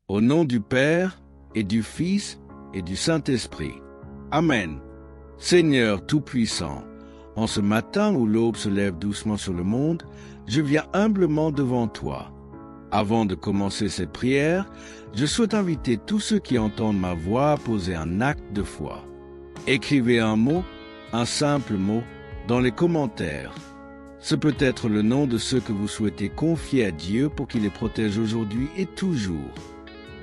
Au nom du Père, et du Fils, et du Saint-Esprit. Amen. Seigneur Tout-Puissant, en ce matin où l'aube se lève doucement sur le monde, je viens humblement devant toi. Avant de commencer cette prière, je souhaite inviter tous ceux qui entendent ma voix à poser un acte de foi. Écrivez un mot, un simple mot, dans les commentaires. Ce peut être le nom de ceux que vous souhaitez confier à Dieu pour qu'il les protège aujourd'hui et toujours.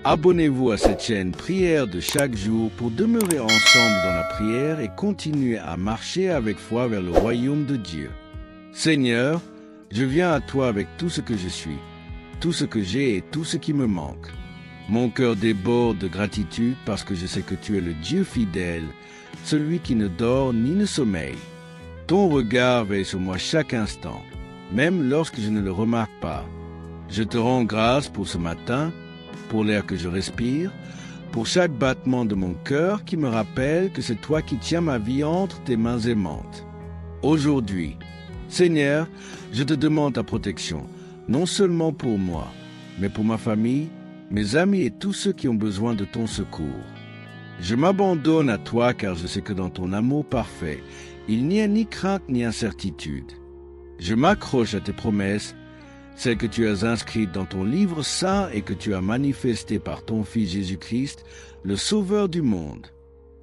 Abonnez-vous à cette chaîne Prière de chaque jour pour demeurer ensemble dans la prière et continuer à marcher avec foi vers le royaume de Dieu. Seigneur, je viens à toi avec tout ce que je suis, tout ce que j'ai et tout ce qui me manque. Mon cœur déborde de gratitude parce que je sais que tu es le Dieu fidèle, celui qui ne dort ni ne sommeille. Ton regard veille sur moi chaque instant, même lorsque je ne le remarque pas. Je te rends grâce pour ce matin, pour l'air que je respire, pour chaque battement de mon cœur qui me rappelle que c'est toi qui tiens ma vie entre tes mains aimantes. Aujourd'hui, Seigneur, je te demande ta protection, non seulement pour moi, mais pour ma famille, mes amis et tous ceux qui ont besoin de ton secours. Je m'abandonne à toi car je sais que dans ton amour parfait, il n'y a ni crainte ni incertitude. Je m'accroche à tes promesses, celles que tu as inscrites dans ton livre saint et que tu as manifestées par ton Fils Jésus-Christ, le Sauveur du monde.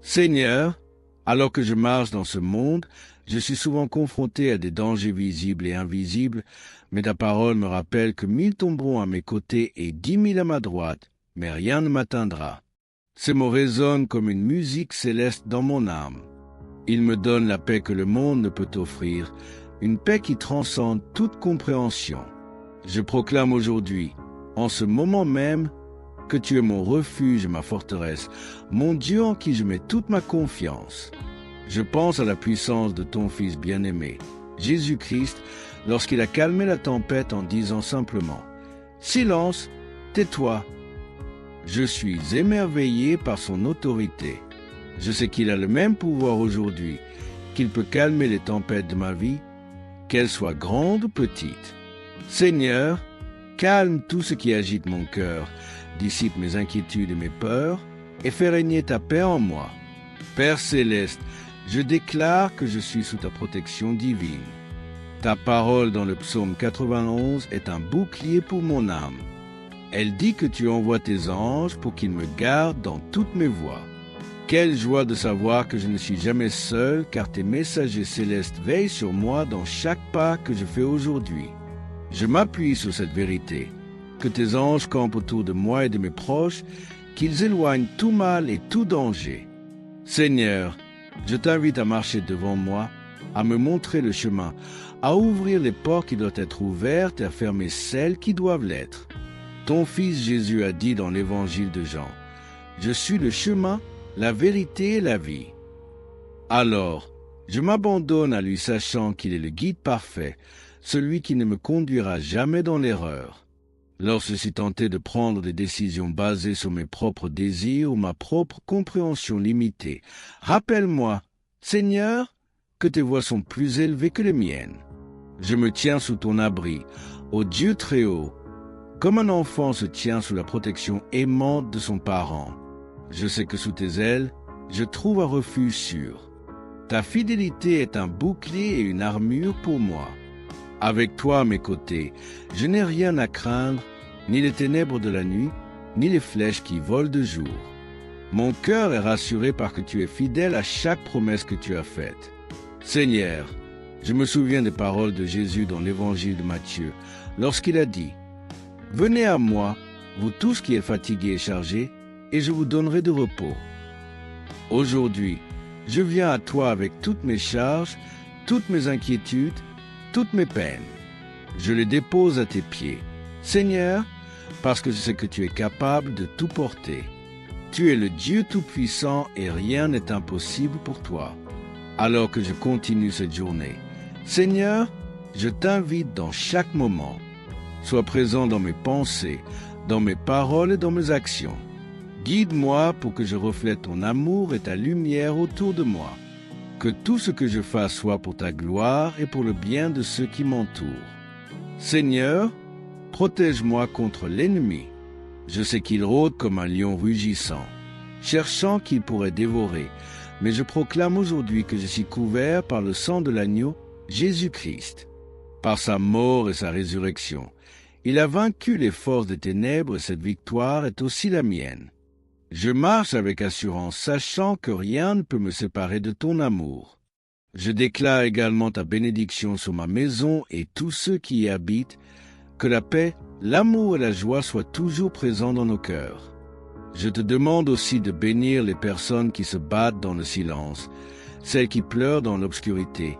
Seigneur, alors que je marche dans ce monde, je suis souvent confronté à des dangers visibles et invisibles, mais ta parole me rappelle que 1000 tomberont à mes côtés et 10 000 à ma droite, mais rien ne m'atteindra. Ces mots résonnent comme une musique céleste dans mon âme. Ils me donnent la paix que le monde ne peut offrir, une paix qui transcende toute compréhension. Je proclame aujourd'hui, en ce moment même, que tu es mon refuge et ma forteresse, mon Dieu en qui je mets toute ma confiance. Je pense à la puissance de ton Fils bien-aimé, Jésus-Christ, lorsqu'il a calmé la tempête en disant simplement « Silence, tais-toi ». Je suis émerveillé par son autorité. Je sais qu'il a le même pouvoir aujourd'hui, qu'il peut calmer les tempêtes de ma vie, qu'elles soient grandes ou petites. Seigneur, calme tout ce qui agite mon cœur, dissipe mes inquiétudes et mes peurs, et fais régner ta paix en moi. Père céleste, je déclare que je suis sous ta protection divine. Ta parole dans le psaume 91 est un bouclier pour mon âme. Elle dit que tu envoies tes anges pour qu'ils me gardent dans toutes mes voies. Quelle joie de savoir que je ne suis jamais seul, car tes messagers célestes veillent sur moi dans chaque pas que je fais aujourd'hui. Je m'appuie sur cette vérité, que tes anges campent autour de moi et de mes proches, qu'ils éloignent tout mal et tout danger. Seigneur, je t'invite à marcher devant moi, à me montrer le chemin, à ouvrir les portes qui doivent être ouvertes et à fermer celles qui doivent l'être. Ton Fils Jésus a dit dans l'évangile de Jean, « Je suis le chemin, la vérité et la vie. » Alors, je m'abandonne à lui sachant qu'il est le guide parfait, celui qui ne me conduira jamais dans l'erreur. Lorsque je suis tenté de prendre des décisions basées sur mes propres désirs ou ma propre compréhension limitée, rappelle-moi, Seigneur, que tes voies sont plus élevées que les miennes. Je me tiens sous ton abri, ô Dieu très haut, comme un enfant se tient sous la protection aimante de son parent. Je sais que sous tes ailes, je trouve un refuge sûr. Ta fidélité est un bouclier et une armure pour moi. Avec toi à mes côtés, je n'ai rien à craindre, ni les ténèbres de la nuit, ni les flèches qui volent de jour. Mon cœur est rassuré parce que tu es fidèle à chaque promesse que tu as faite. Seigneur, je me souviens des paroles de Jésus dans l'évangile de Matthieu, lorsqu'il a dit « Venez à moi, vous tous qui êtes fatigués et chargés, et je vous donnerai de repos. » Aujourd'hui, je viens à toi avec toutes mes charges, toutes mes inquiétudes, toutes mes peines. Je les dépose à tes pieds, Seigneur, parce que je sais que tu es capable de tout porter. Tu es le Dieu Tout-Puissant et rien n'est impossible pour toi. Alors que je continue cette journée, Seigneur, je t'invite dans chaque moment. Sois présent dans mes pensées, dans mes paroles et dans mes actions. Guide-moi pour que je reflète ton amour et ta lumière autour de moi. Que tout ce que je fasse soit pour ta gloire et pour le bien de ceux qui m'entourent. Seigneur, protège-moi contre l'ennemi. Je sais qu'il rôde comme un lion rugissant, cherchant qu'il pourrait dévorer, mais je proclame aujourd'hui que je suis couvert par le sang de l'agneau, Jésus-Christ. Par sa mort et sa résurrection, il a vaincu les forces des ténèbres et cette victoire est aussi la mienne. Je marche avec assurance, sachant que rien ne peut me séparer de ton amour. Je déclare également ta bénédiction sur ma maison et tous ceux qui y habitent, que la paix, l'amour et la joie soient toujours présents dans nos cœurs. Je te demande aussi de bénir les personnes qui se battent dans le silence, celles qui pleurent dans l'obscurité,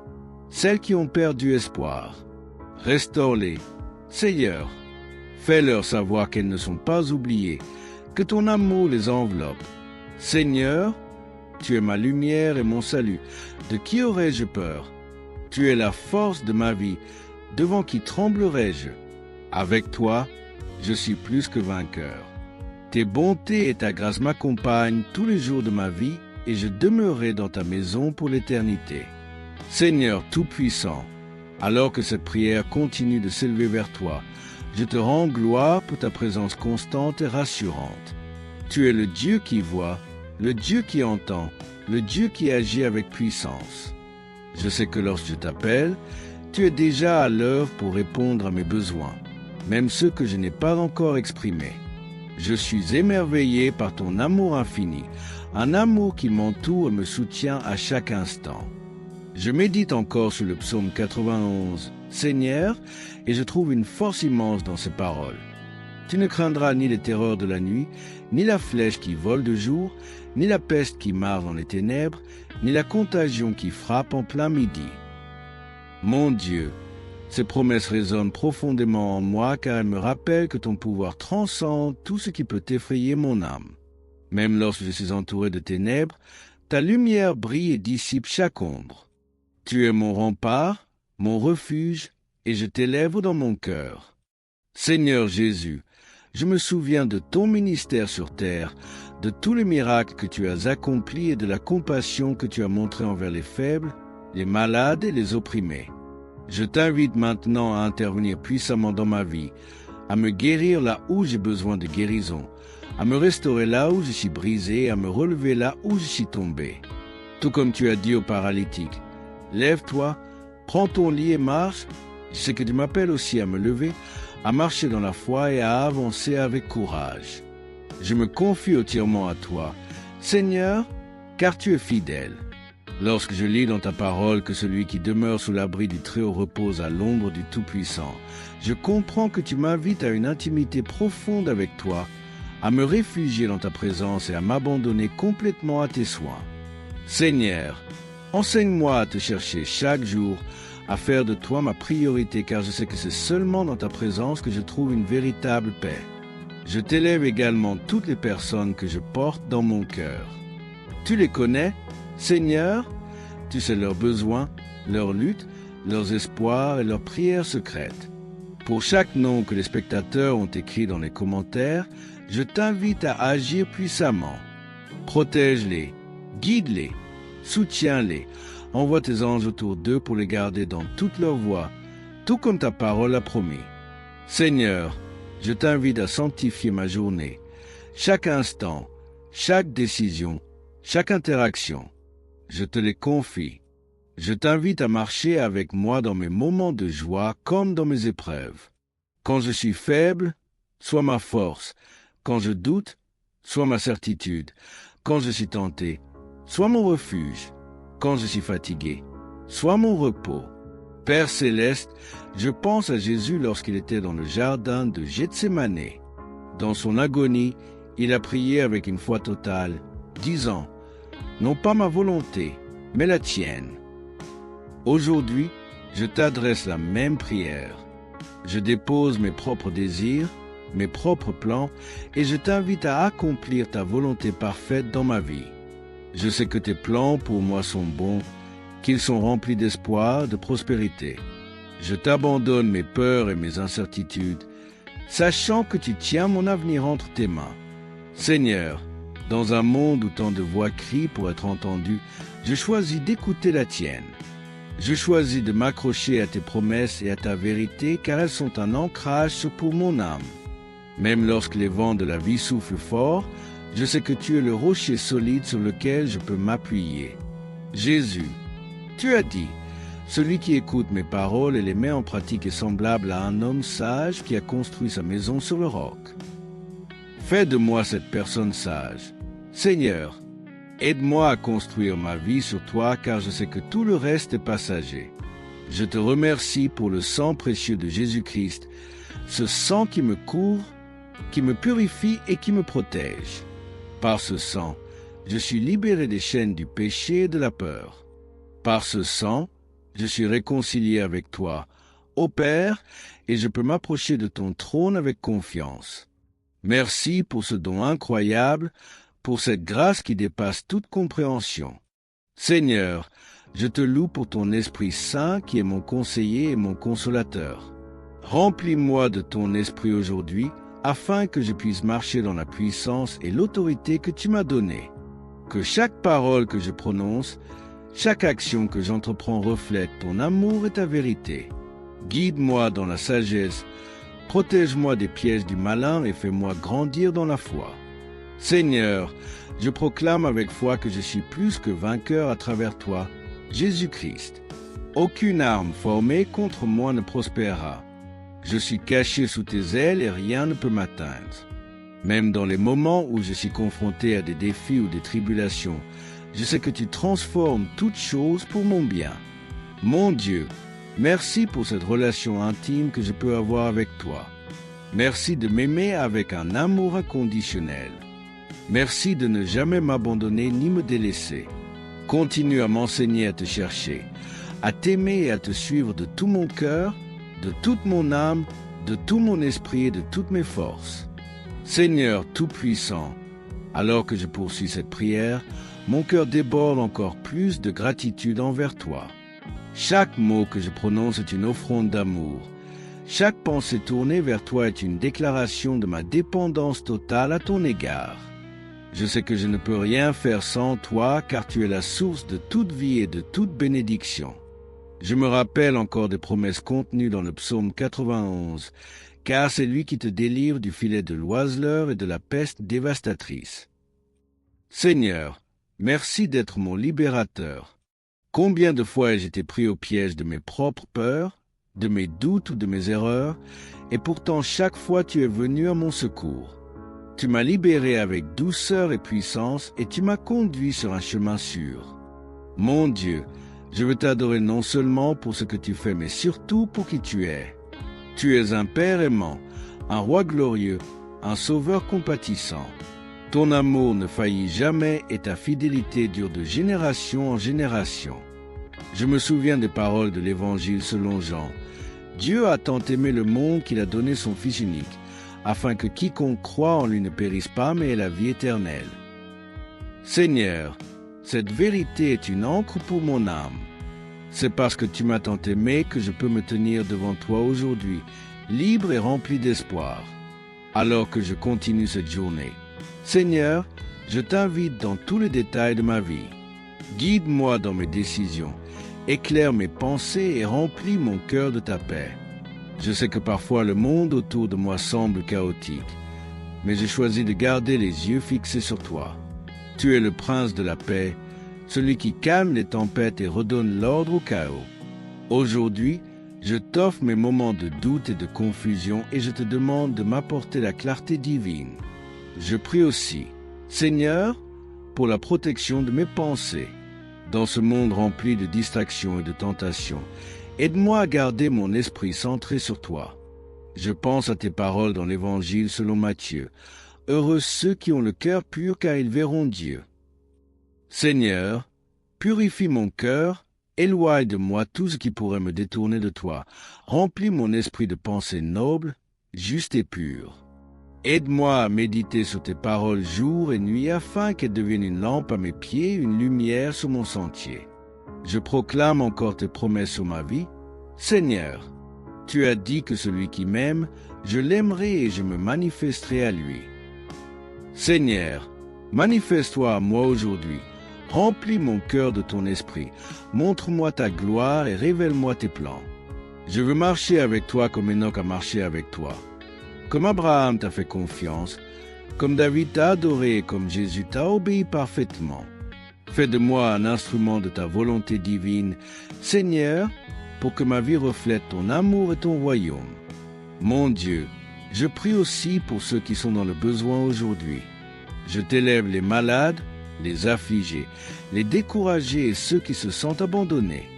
celles qui ont perdu espoir. Restaure-les, Seigneur. Fais-leur savoir qu'elles ne sont pas oubliées, que ton amour les enveloppe. Seigneur, tu es ma lumière et mon salut. De qui aurais-je peur? Tu es la force de ma vie. Devant qui tremblerais-je? Avec toi, je suis plus que vainqueur. Tes bontés et ta grâce m'accompagnent tous les jours de ma vie et je demeurerai dans ta maison pour l'éternité. Seigneur Tout-Puissant, alors que cette prière continue de s'élever vers toi, je te rends gloire pour ta présence constante et rassurante. Tu es le Dieu qui voit, le Dieu qui entend, le Dieu qui agit avec puissance. Je sais que lorsque je t'appelle, tu es déjà à l'œuvre pour répondre à mes besoins, même ceux que je n'ai pas encore exprimés. Je suis émerveillé par ton amour infini, un amour qui m'entoure et me soutient à chaque instant. Je médite encore sur le psaume 91, Seigneur, et je trouve une force immense dans ces paroles. Tu ne craindras ni les terreurs de la nuit, ni la flèche qui vole de jour, ni la peste qui marche dans les ténèbres, ni la contagion qui frappe en plein midi. Mon Dieu, ces promesses résonnent profondément en moi car elles me rappellent que ton pouvoir transcende tout ce qui peut effrayer mon âme. Même lorsque je suis entouré de ténèbres, ta lumière brille et dissipe chaque ombre. Tu es mon rempart, mon refuge, et je t'élève dans mon cœur. Seigneur Jésus, je me souviens de ton ministère sur terre, de tous les miracles que tu as accomplis et de la compassion que tu as montrée envers les faibles, les malades et les opprimés. Je t'invite maintenant à intervenir puissamment dans ma vie, à me guérir là où j'ai besoin de guérison, à me restaurer là où je suis brisé, à me relever là où je suis tombé. Tout comme tu as dit au paralytique, lève-toi, prends ton lit et marche. Je sais que tu m'appelles aussi à me lever, à marcher dans la foi et à avancer avec courage. Je me confie entièrement à toi, Seigneur, car tu es fidèle. Lorsque je lis dans ta parole que celui qui demeure sous l'abri du Très-Haut repose à l'ombre du Tout-Puissant, je comprends que tu m'invites à une intimité profonde avec toi, à me réfugier dans ta présence et à m'abandonner complètement à tes soins. Seigneur, enseigne-moi à te chercher chaque jour, à faire de toi ma priorité, car je sais que c'est seulement dans ta présence que je trouve une véritable paix. Je t'élève également toutes les personnes que je porte dans mon cœur. Tu les connais, Seigneur, tu sais leurs besoins, leurs luttes, leurs espoirs et leurs prières secrètes. Pour chaque nom que les spectateurs ont écrit dans les commentaires, je t'invite à agir puissamment. Protège-les, guide-les, soutiens-les, envoie tes anges autour d'eux pour les garder dans toute leur voie, tout comme ta parole a promis. Seigneur, je t'invite à sanctifier ma journée, chaque instant, chaque décision, chaque interaction. Je te les confie. Je t'invite à marcher avec moi dans mes moments de joie comme dans mes épreuves. Quand je suis faible, sois ma force. Quand je doute, sois ma certitude. Quand je suis tenté, sois mon refuge. Quand je suis fatigué, sois mon repos. Père céleste, je pense à Jésus lorsqu'il était dans le jardin de Gethsémane. Dans son agonie, il a prié avec une foi totale, disant « Non pas ma volonté, mais la tienne ». Aujourd'hui, je t'adresse la même prière. Je dépose mes propres désirs, mes propres plans, et je t'invite à accomplir ta volonté parfaite dans ma vie. Je sais que tes plans pour moi sont bons, qu'ils sont remplis d'espoir, de prospérité. Je t'abandonne mes peurs et mes incertitudes, sachant que tu tiens mon avenir entre tes mains. Seigneur, dans un monde où tant de voix crient pour être entendues, je choisis d'écouter la tienne. Je choisis de m'accrocher à tes promesses et à ta vérité, car elles sont un ancrage pour mon âme. Même lorsque les vents de la vie soufflent fort, je sais que tu es le rocher solide sur lequel je peux m'appuyer. Jésus, tu as dit, celui qui écoute mes paroles et les met en pratique est semblable à un homme sage qui a construit sa maison sur le roc. Fais de moi cette personne sage. Seigneur, aide-moi à construire ma vie sur toi car je sais que tout le reste est passager. Je te remercie pour le sang précieux de Jésus-Christ, ce sang qui me couvre, qui me purifie et qui me protège. Par ce sang, je suis libéré des chaînes du péché et de la peur. Par ce sang, je suis réconcilié avec toi, ô Père, et je peux m'approcher de ton trône avec confiance. Merci pour ce don incroyable, pour cette grâce qui dépasse toute compréhension. Seigneur, je te loue pour ton Esprit Saint qui est mon conseiller et mon consolateur. Remplis-moi de ton Esprit aujourd'hui, afin que je puisse marcher dans la puissance et l'autorité que tu m'as donnée. Que chaque parole que je prononce, chaque action que j'entreprends reflète ton amour et ta vérité. Guide-moi dans la sagesse, protège-moi des pièges du malin et fais-moi grandir dans la foi. Seigneur, je proclame avec foi que je suis plus que vainqueur à travers toi, Jésus-Christ. Aucune arme formée contre moi ne prospérera. Je suis caché sous tes ailes et rien ne peut m'atteindre. Même dans les moments où je suis confronté à des défis ou des tribulations, je sais que tu transformes toutes choses pour mon bien. Mon Dieu, merci pour cette relation intime que je peux avoir avec toi. Merci de m'aimer avec un amour inconditionnel. Merci de ne jamais m'abandonner ni me délaisser. Continue à m'enseigner à te chercher, à t'aimer et à te suivre de tout mon cœur, de toute mon âme, de tout mon esprit et de toutes mes forces. Seigneur Tout-Puissant, alors que je poursuis cette prière, mon cœur déborde encore plus de gratitude envers toi. Chaque mot que je prononce est une offrande d'amour. Chaque pensée tournée vers toi est une déclaration de ma dépendance totale à ton égard. Je sais que je ne peux rien faire sans toi, car tu es la source de toute vie et de toute bénédiction. Je me rappelle encore des promesses contenues dans le psaume 91, car c'est lui qui te délivre du filet de l'oiseleur et de la peste dévastatrice. Seigneur, merci d'être mon libérateur. Combien de fois ai-je été pris au piège de mes propres peurs, de mes doutes ou de mes erreurs, et pourtant chaque fois tu es venu à mon secours. Tu m'as libéré avec douceur et puissance, et tu m'as conduit sur un chemin sûr. Mon Dieu, je veux t'adorer non seulement pour ce que tu fais, mais surtout pour qui tu es. Tu es un Père aimant, un Roi glorieux, un Sauveur compatissant. Ton amour ne faillit jamais et ta fidélité dure de génération en génération. Je me souviens des paroles de l'Évangile selon Jean. Dieu a tant aimé le monde qu'il a donné son Fils unique, afin que quiconque croit en lui ne périsse pas, mais ait la vie éternelle. Seigneur, cette vérité est une encre pour mon âme. C'est parce que tu m'as tant aimé que je peux me tenir devant toi aujourd'hui, libre et rempli d'espoir, alors que je continue cette journée. Seigneur, je t'invite dans tous les détails de ma vie. Guide-moi dans mes décisions, éclaire mes pensées et remplis mon cœur de ta paix. Je sais que parfois le monde autour de moi semble chaotique, mais j'ai choisi de garder les yeux fixés sur toi. Tu es le prince de la paix, celui qui calme les tempêtes et redonne l'ordre au chaos. Aujourd'hui, je t'offre mes moments de doute et de confusion et je te demande de m'apporter la clarté divine. Je prie aussi, Seigneur, pour la protection de mes pensées. Dans ce monde rempli de distractions et de tentations, aide-moi à garder mon esprit centré sur toi. Je pense à tes paroles dans l'Évangile selon Matthieu. Heureux ceux qui ont le cœur pur, car ils verront Dieu. Seigneur, purifie mon cœur, éloigne de moi tout ce qui pourrait me détourner de toi. Remplis mon esprit de pensées nobles, justes et pures. Aide-moi à méditer sur tes paroles jour et nuit afin qu'elles deviennent une lampe à mes pieds, une lumière sur mon sentier. Je proclame encore tes promesses sur ma vie. Seigneur, tu as dit que celui qui m'aime, je l'aimerai et je me manifesterai à lui. Seigneur, manifeste-toi à moi aujourd'hui. Remplis mon cœur de ton esprit. Montre-moi ta gloire et révèle-moi tes plans. Je veux marcher avec toi comme Enoch a marché avec toi. Comme Abraham t'a fait confiance, comme David t'a adoré et comme Jésus t'a obéi parfaitement. Fais de moi un instrument de ta volonté divine, Seigneur, pour que ma vie reflète ton amour et ton royaume. Mon Dieu, je prie aussi pour ceux qui sont dans le besoin aujourd'hui. Je t'élève les malades, les affligés, les découragés et ceux qui se sentent abandonnés.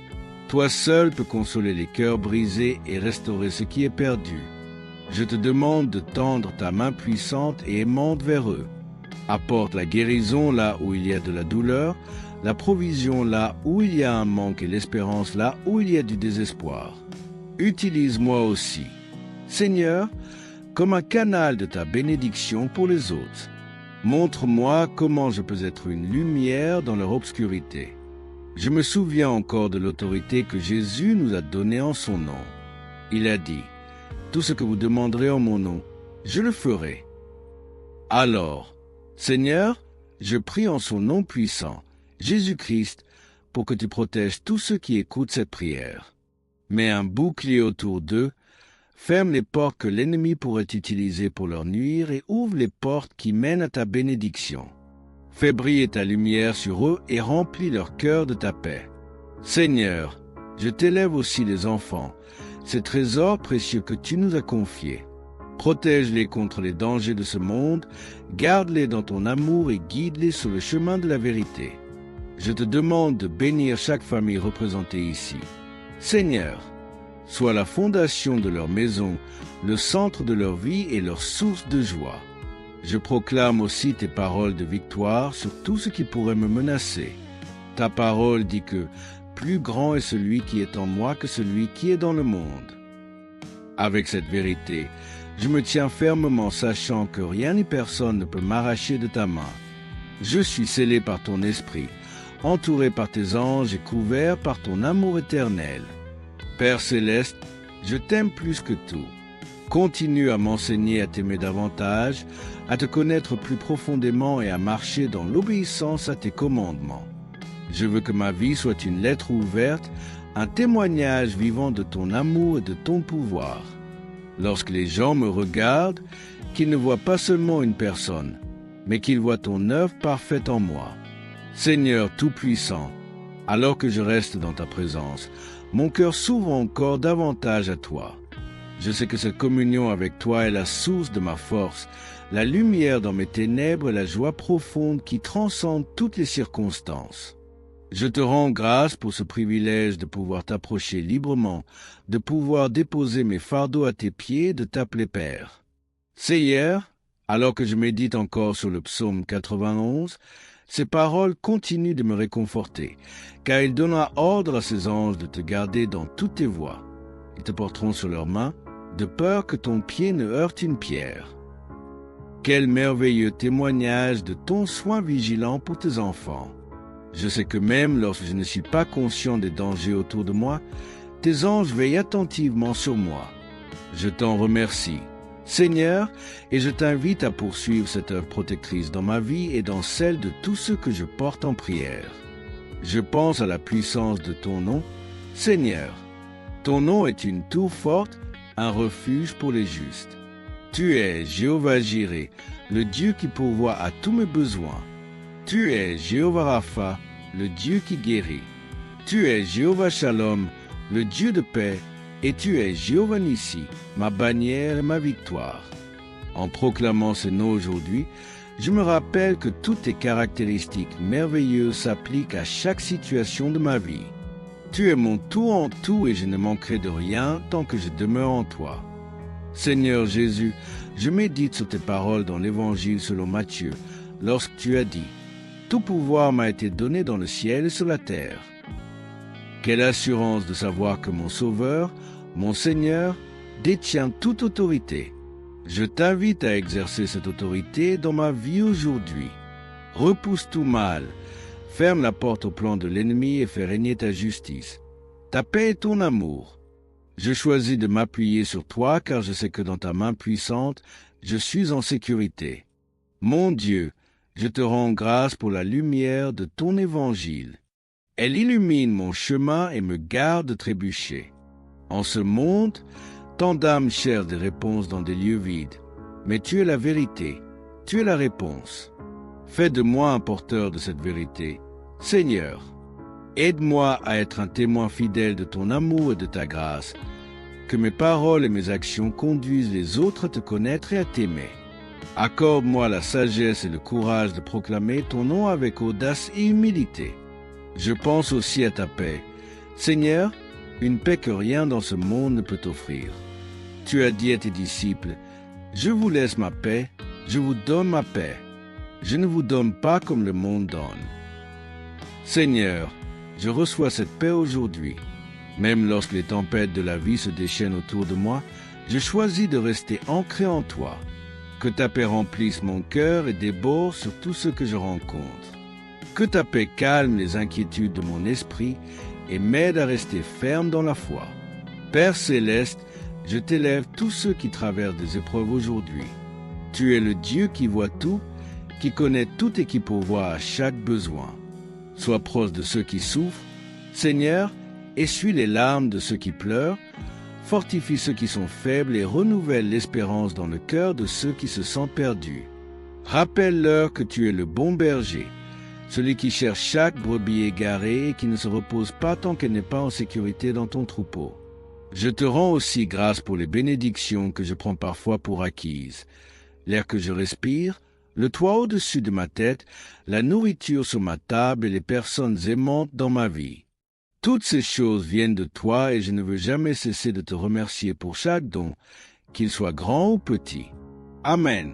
Toi seul peux consoler les cœurs brisés et restaurer ce qui est perdu. Je te demande de tendre ta main puissante et aimante vers eux. Apporte la guérison là où il y a de la douleur, la provision là où il y a un manque et l'espérance là où il y a du désespoir. Utilise-moi aussi, Seigneur, comme un canal de ta bénédiction pour les autres. Montre-moi comment je peux être une lumière dans leur obscurité. Je me souviens encore de l'autorité que Jésus nous a donnée en son nom. Il a dit, « Tout ce que vous demanderez en mon nom, je le ferai. » Alors, Seigneur, je prie en son nom puissant, Jésus-Christ, pour que tu protèges tous ceux qui écoutent cette prière. Mets un bouclier autour d'eux, ferme les portes que l'ennemi pourrait utiliser pour leur nuire et ouvre les portes qui mènent à ta bénédiction. Fais briller ta lumière sur eux et remplis leur cœur de ta paix. Seigneur, je t'élève aussi les enfants, ces trésors précieux que tu nous as confiés. Protège-les contre les dangers de ce monde, garde-les dans ton amour et guide-les sur le chemin de la vérité. Je te demande de bénir chaque famille représentée ici. Seigneur, sois la fondation de leur maison, le centre de leur vie et leur source de joie. Je proclame aussi tes paroles de victoire sur tout ce qui pourrait me menacer. Ta parole dit que plus grand est celui qui est en moi que celui qui est dans le monde. Avec cette vérité, je me tiens fermement sachant que rien ni personne ne peut m'arracher de ta main. Je suis scellé par ton esprit, entouré par tes anges et couvert par ton amour éternel. Père céleste, je t'aime plus que tout. Continue à m'enseigner à t'aimer davantage, à te connaître plus profondément et à marcher dans l'obéissance à tes commandements. Je veux que ma vie soit une lettre ouverte, un témoignage vivant de ton amour et de ton pouvoir. Lorsque les gens me regardent, qu'ils ne voient pas seulement une personne, mais qu'ils voient ton œuvre parfaite en moi. Seigneur Tout-Puissant, alors que je reste dans ta présence, mon cœur s'ouvre encore davantage à toi. Je sais que cette communion avec toi est la source de ma force, la lumière dans mes ténèbres et la joie profonde qui transcende toutes les circonstances. Je te rends grâce pour ce privilège de pouvoir t'approcher librement, de pouvoir déposer mes fardeaux à tes pieds et de t'appeler Père. Seigneur, alors que je médite encore sur le psaume 91, ces paroles continuent de me réconforter, car il donnera ordre à ses anges de te garder dans toutes tes voies. Ils te porteront sur leurs mains, de peur que ton pied ne heurte une pierre. Quel merveilleux témoignage de ton soin vigilant pour tes enfants. Je sais que même lorsque je ne suis pas conscient des dangers autour de moi, tes anges veillent attentivement sur moi. Je t'en remercie, Seigneur, et je t'invite à poursuivre cette œuvre protectrice dans ma vie et dans celle de tous ceux que je porte en prière. Je pense à la puissance de ton nom, Seigneur. Ton nom est une tour forte, un refuge pour les justes. Tu es Jéhovah Jireh, le Dieu qui pourvoit à tous mes besoins. Tu es Jéhovah Rapha, le Dieu qui guérit. Tu es Jéhovah Shalom, le Dieu de paix, et tu es Jéhovah Nissi, ma bannière et ma victoire. En proclamant ces noms aujourd'hui, je me rappelle que toutes tes caractéristiques merveilleuses s'appliquent à chaque situation de ma vie. Tu es mon tout en tout et je ne manquerai de rien tant que je demeure en toi. Seigneur Jésus, je médite sur tes paroles dans l'Évangile selon Matthieu, lorsque tu as dit « Tout pouvoir m'a été donné dans le ciel et sur la terre ». Quelle assurance de savoir que mon Sauveur, mon Seigneur, détient toute autorité. Je t'invite à exercer cette autorité dans ma vie aujourd'hui. Repousse tout mal, ferme la porte au plan de l'ennemi et fais régner ta justice, ta paix et ton amour. Je choisis de m'appuyer sur toi car je sais que dans ta main puissante, je suis en sécurité. Mon Dieu, je te rends grâce pour la lumière de ton évangile. Elle illumine mon chemin et me garde de trébucher. En ce monde, tant d'âmes cherchent des réponses dans des lieux vides. mais tu es la vérité, tu es la réponse. Fais de moi un porteur de cette vérité. Seigneur, aide-moi à être un témoin fidèle de ton amour et de ta grâce, que mes paroles et mes actions conduisent les autres à te connaître et à t'aimer. Accorde-moi la sagesse et le courage de proclamer ton nom avec audace et humilité. Je pense aussi à ta paix. Seigneur, une paix que rien dans ce monde ne peut offrir. Tu as dit à tes disciples, « Je vous laisse ma paix, je vous donne ma paix. Je ne vous donne pas comme le monde donne. » Seigneur, je reçois cette paix aujourd'hui. Même lorsque les tempêtes de la vie se déchaînent autour de moi, je choisis de rester ancré en toi. Que ta paix remplisse mon cœur et déborde sur tout ce que je rencontre. Que ta paix calme les inquiétudes de mon esprit et m'aide à rester ferme dans la foi. Père céleste, je t'élève tous ceux qui traversent des épreuves aujourd'hui. Tu es le Dieu qui voit tout, qui connaît tout et qui pourvoit à chaque besoin. Sois proche de ceux qui souffrent. Seigneur, essuie les larmes de ceux qui pleurent, fortifie ceux qui sont faibles et renouvelle l'espérance dans le cœur de ceux qui se sentent perdus. Rappelle-leur que tu es le bon berger, celui qui cherche chaque brebis égarée et qui ne se repose pas tant qu'elle n'est pas en sécurité dans ton troupeau. Je te rends aussi grâce pour les bénédictions que je prends parfois pour acquises. L'air que je respire, le toit au-dessus de ma tête, la nourriture sur ma table et les personnes aimantes dans ma vie. Toutes ces choses viennent de toi et je ne veux jamais cesser de te remercier pour chaque don, qu'il soit grand ou petit. Amen.